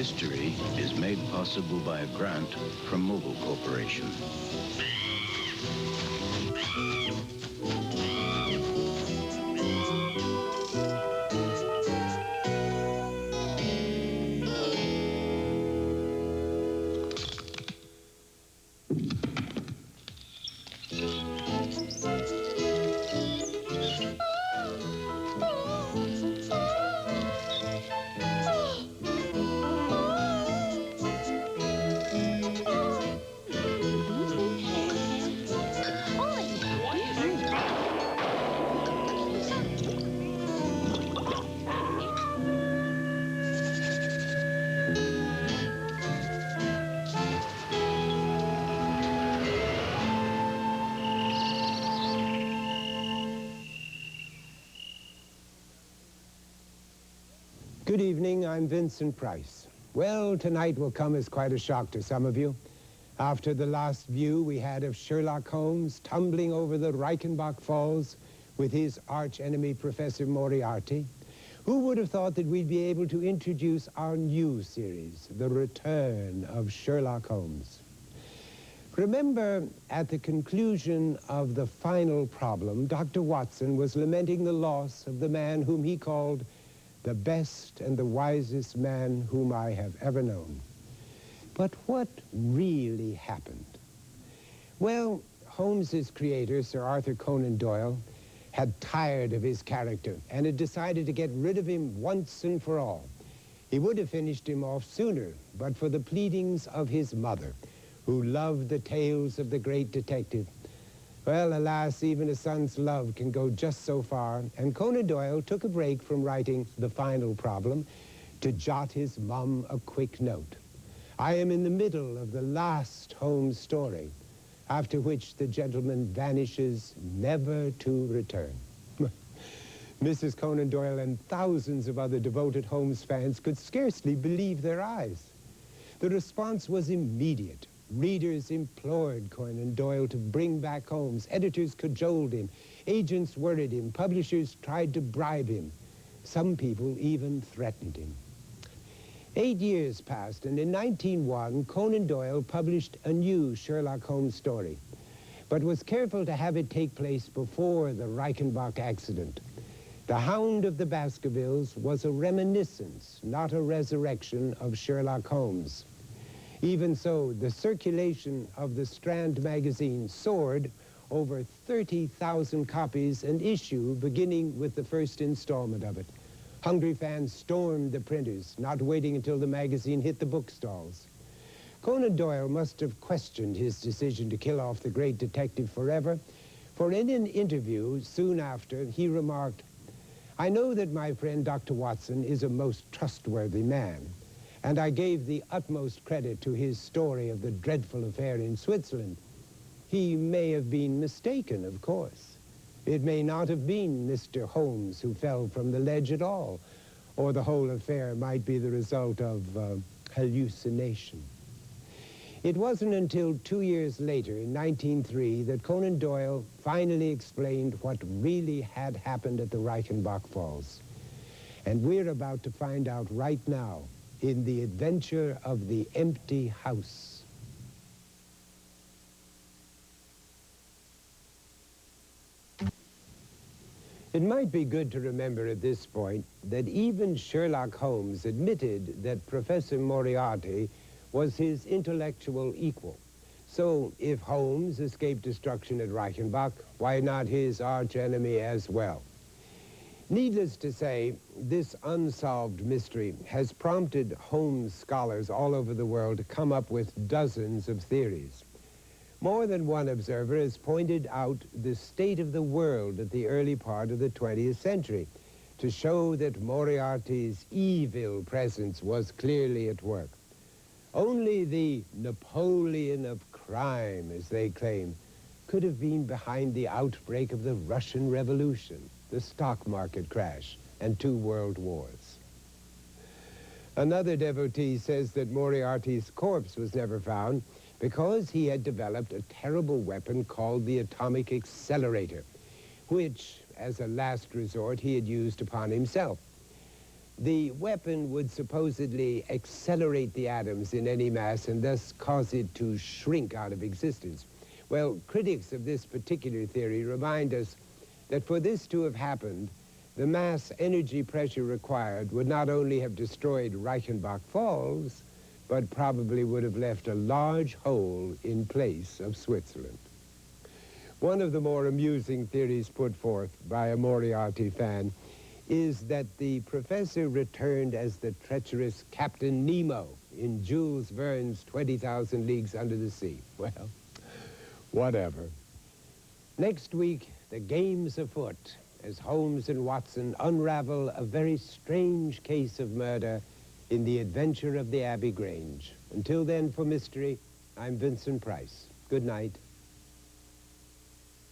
Mystery is made possible by a grant from Mobil Corporation. Good evening, I'm Vincent Price. Well, tonight will come as quite a shock to some of you. After the last view we had of Sherlock Holmes tumbling over the Reichenbach Falls with his arch-enemy Professor Moriarty, who would have thought that we'd be able to introduce our new series, The Return of Sherlock Holmes. Remember, at the conclusion of the final problem, Dr. Watson was lamenting the loss of the man whom he called the best and the wisest man whom I have ever known. But what really happened? Well, Holmes's creator, Sir Arthur Conan Doyle, had tired of his character and had decided to get rid of him once and for all. He would have finished him off sooner, but for the pleadings of his mother, who loved the tales of the great detective. Well, alas, even a son's love can go just so far, and Conan Doyle took a break from writing the final problem to jot his mum a quick note. I am in the middle of the last Holmes story, after which the gentleman vanishes never to return. Mrs. Conan Doyle and thousands of other devoted Holmes fans could scarcely believe their eyes. The response was immediate. Readers implored Conan Doyle to bring back Holmes. Editors cajoled him. Agents worried him. Publishers tried to bribe him. Some people even threatened him. 8 years passed, and in 1901, Conan Doyle published a new Sherlock Holmes story, but was careful to have it take place before the Reichenbach accident. The Hound of the Baskervilles was a reminiscence, not a resurrection, of Sherlock Holmes. Even so, the circulation of the Strand magazine soared over 30,000 copies an issue, beginning with the first installment of it. Hungry fans stormed the printers, not waiting until the magazine hit the bookstalls. Conan Doyle must have questioned his decision to kill off the great detective forever, for in an interview soon after, he remarked, "I know that my friend Dr. Watson is a most trustworthy man, and I gave the utmost credit to his story of the dreadful affair in Switzerland. He may have been mistaken, of course. It may not have been Mr. Holmes who fell from the ledge at all, or the whole affair might be the result of hallucination." It wasn't until 2 years later, in 1903, that Conan Doyle finally explained what really had happened at the Reichenbach Falls. And we're about to find out right now, in The Adventure of the Empty House. It might be good to remember at this point that even Sherlock Holmes admitted that Professor Moriarty was his intellectual equal. So if Holmes escaped destruction at Reichenbach, why not his arch-enemy as well? Needless to say, this unsolved mystery has prompted Holmes scholars all over the world to come up with dozens of theories. More than one observer has pointed out the state of the world at the early part of the 20th century to show that Moriarty's evil presence was clearly at work. Only the Napoleon of crime, as they claim, could have been behind the outbreak of the Russian Revolution, the stock market crash, and 2 world wars. Another devotee says that Moriarty's corpse was never found because he had developed a terrible weapon called the atomic accelerator, which, as a last resort, he had used upon himself. The weapon would supposedly accelerate the atoms in any mass and thus cause it to shrink out of existence. Well, critics of this particular theory remind us that for this to have happened, the mass energy pressure required would not only have destroyed Reichenbach Falls, but probably would have left a large hole in place of Switzerland. One of the more amusing theories put forth by a Moriarty fan is that the professor returned as the treacherous Captain Nemo in Jules Verne's 20,000 Leagues Under the Sea. Well, whatever. Next week, the game's afoot as Holmes and Watson unravel a very strange case of murder in The Adventure of the Abbey Grange. Until then, for Mystery, I'm Vincent Price. Good night.